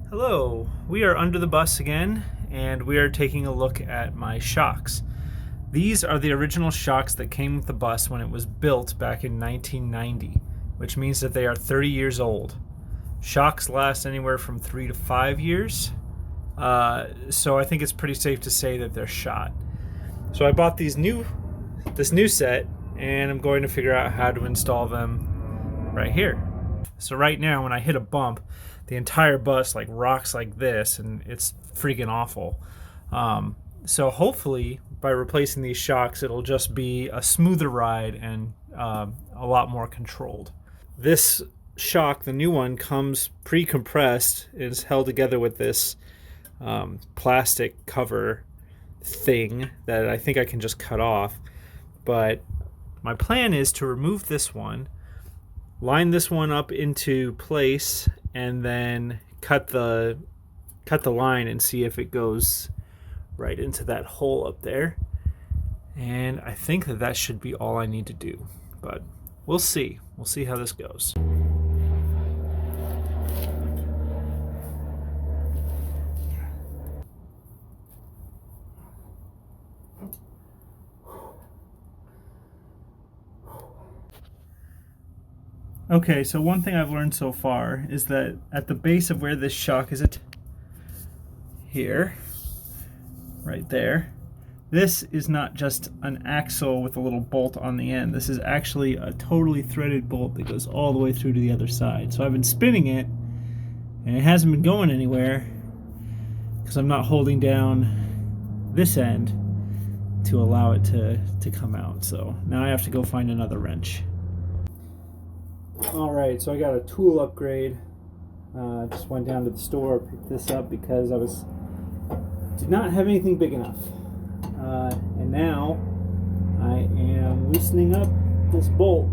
Hello, we are under the bus again, and we are taking a look at my shocks. These are the original shocks that came with the bus when it was built back in 1990, which means that they are 30 years old. Shocks last anywhere from 3 to 5 years, so I think it's pretty safe to say that they're shot. So I bought this new set, and I'm going to figure out how to install them right here. So right now, when I hit a bump, the entire bus rocks like this, and it's freaking awful. So hopefully, by replacing these shocks, it'll just be a smoother ride and a lot more controlled. This shock, the new one, comes pre-compressed. It's held together with this plastic cover thing that I think I can just cut off. But my plan is to remove this one, line this one up into place, and then cut the line and see if it goes right into that hole up there. And I think that should be all I need to do, but we'll see. We'll see how this goes. Okay, so one thing I've learned so far is that at the base of where this shock is, here, right there, this is not just an axle with a little bolt on the end. This is actually a totally threaded bolt that goes all the way through to the other side. So I've been spinning it, and it hasn't been going anywhere because I'm not holding down this end to allow it to come out. So now I have to go find another wrench. Alright, so I got a tool upgrade. Just went down to the store, picked this up because I did not have anything big enough. And now I am loosening up this bolt.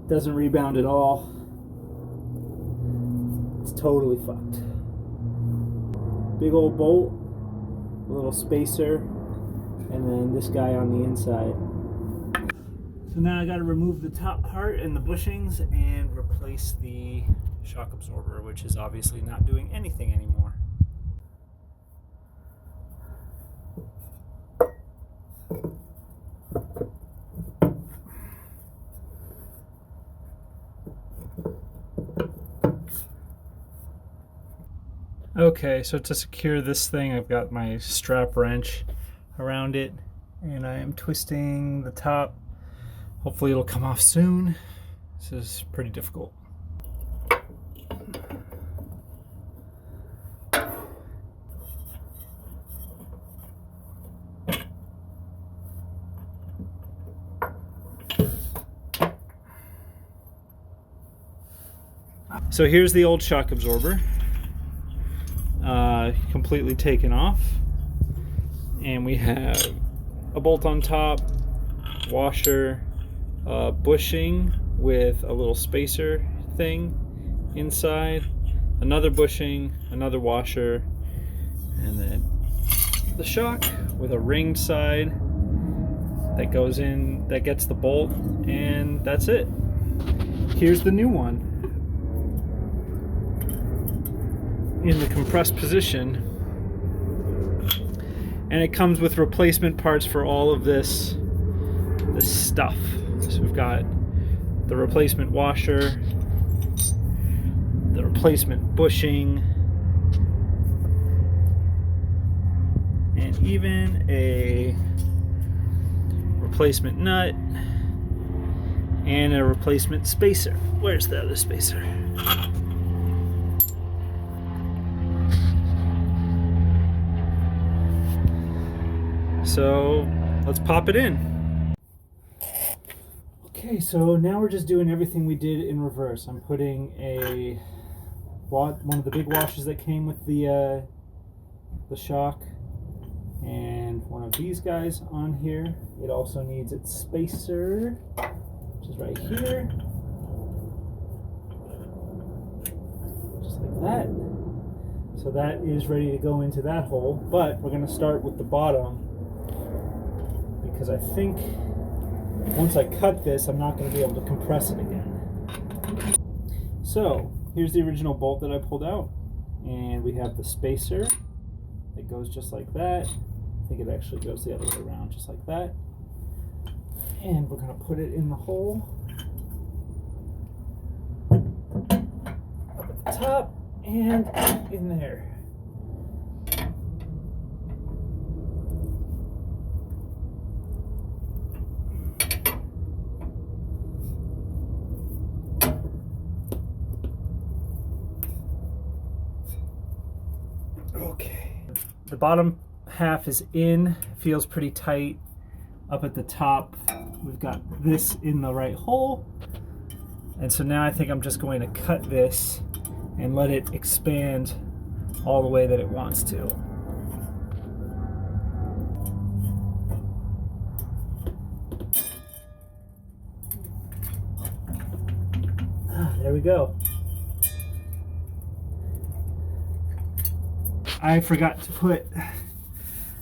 Doesn't rebound at all. It's totally fucked. Big old bolt, a little spacer, and then this guy on the inside. So now I got to remove the top part and the bushings and replace the shock absorber, which is obviously not doing anything anymore. Okay, so to secure this thing, I've got my strap wrench around it, and I am twisting the top. Hopefully it'll come off soon. This is pretty difficult. So here's the old shock absorber. Completely taken off, and we have a bolt on top, washer, bushing with a little spacer thing inside, another bushing, another washer, and then the shock with a ringed side that goes in, that gets the bolt, and that's it. Here's the new one in the compressed position, and it comes with replacement parts for all of this stuff. So we've got the replacement washer, the replacement bushing, and even a replacement nut and a replacement spacer. Where's the other spacer? So let's pop it in. Okay, so now we're just doing everything we did in reverse. I'm putting one of the big washers that came with the shock, and one of these guys on here. It also needs its spacer, which is right here, just like that. So that is ready to go into that hole, but we're going to start with the bottom, because I think once I cut this, I'm not going to be able to compress it again. So here's the original bolt that I pulled out, and we have the spacer. It goes just like that. I think it actually goes the other way around, just like that. And we're going to put it in the hole up at the top and in there. Okay. The bottom half is in, feels pretty tight. Up at the top, we've got this in the right hole. And so now I think I'm just going to cut this and let it expand all the way that it wants to. There we go. I forgot to put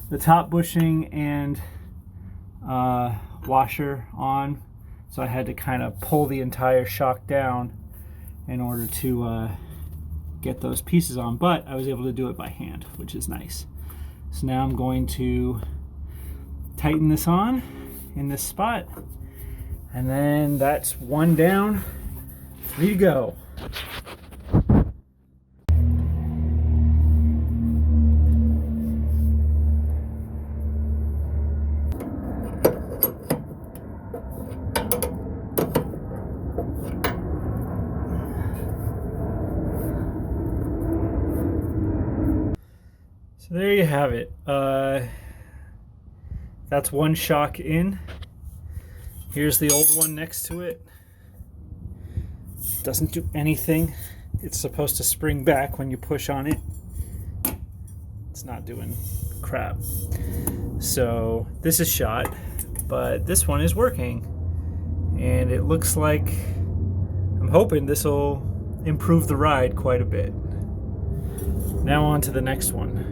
the top bushing and washer on, so I had to kind of pull the entire shock down in order to get those pieces on, but I was able to do it by hand, which is nice. So now I'm going to tighten this on in this spot, and then that's one down, 3 to go. So there you have it. That's one shock in. Here's the old one next to it. Doesn't do anything. It's supposed to spring back when you push on it. It's not doing crap. So this is shot, but this one is working. And it looks like, I'm hoping this will improve the ride quite a bit. Now on to the next one.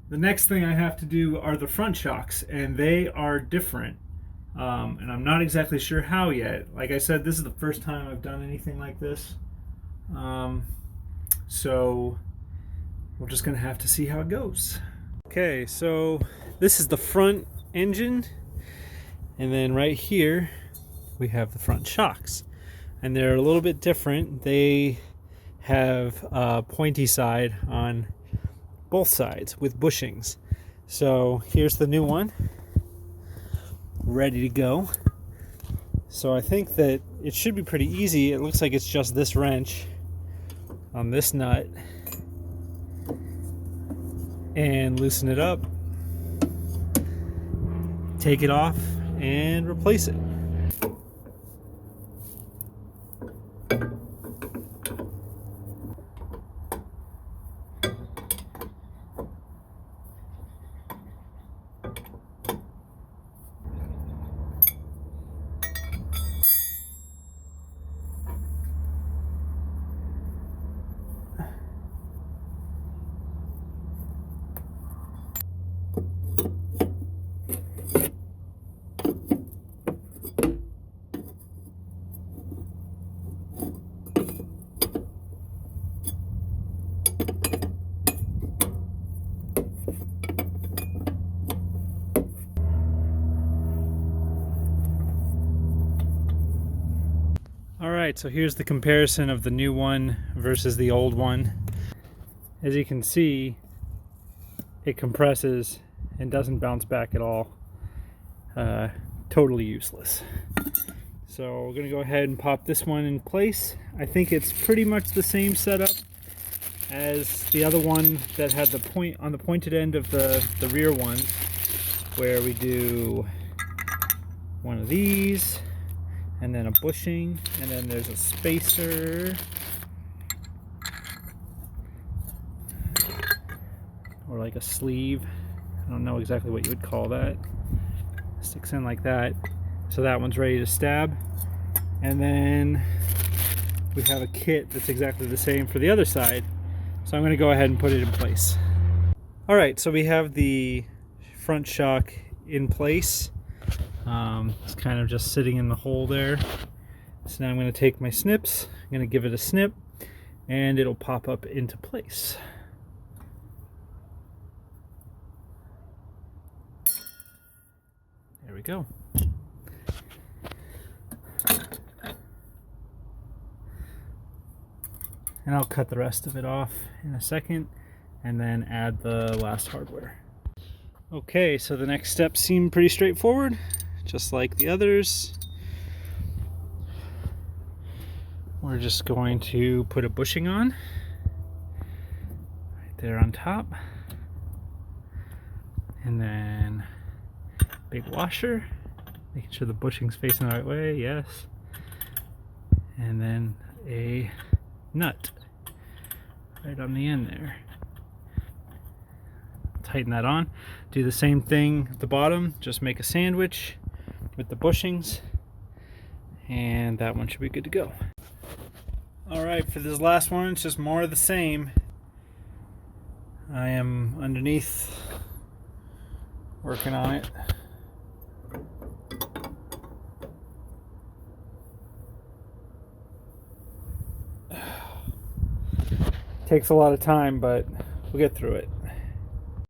The next thing I have to do are the front shocks, and they are different. And I'm not exactly sure how yet. Like I said, this is the first time I've done anything like this. So we're just gonna have to see how it goes. Okay, so this is the front engine, and then right here we have the front shocks, and they're a little bit different. They have a pointy side on both sides with bushings. So here's the new one, ready to go. So I think that it should be pretty easy. It looks like it's just this wrench on this nut, and loosen it up, take it off, and replace it. Alright, so here's the comparison of the new one versus the old one. As you can see, it compresses and doesn't bounce back at all. Totally useless. So we're going to go ahead and pop this one in place. I think it's pretty much the same setup as the other one that had the point on the pointed end of the rear one, where we do one of these and then a bushing, and then there's a spacer or like a sleeve. I don't know exactly what you would call that. Sticks in like that, so that one's ready to stab. And then we have a kit that's exactly the same for the other side, so I'm going to go ahead and put it in place. Alright, so we have the front shock in place. It's kind of just sitting in the hole there. So now I'm going to take my snips, I'm going to give it a snip, and it'll pop up into place. There we go. And I'll cut the rest of it off in a second and then add the last hardware. Okay, so the next steps seem pretty straightforward, just like the others. We're just going to put a bushing on right there on top, and then big washer, making sure the bushing's facing the right way, yes, and then a nut right on the end there. Tighten that on. Do the same thing at the bottom, just make a sandwich with the bushings, and that one should be good to go. Alright, for this last one, it's just more of the same. I am underneath working on it. Takes a lot of time, but we'll get through it.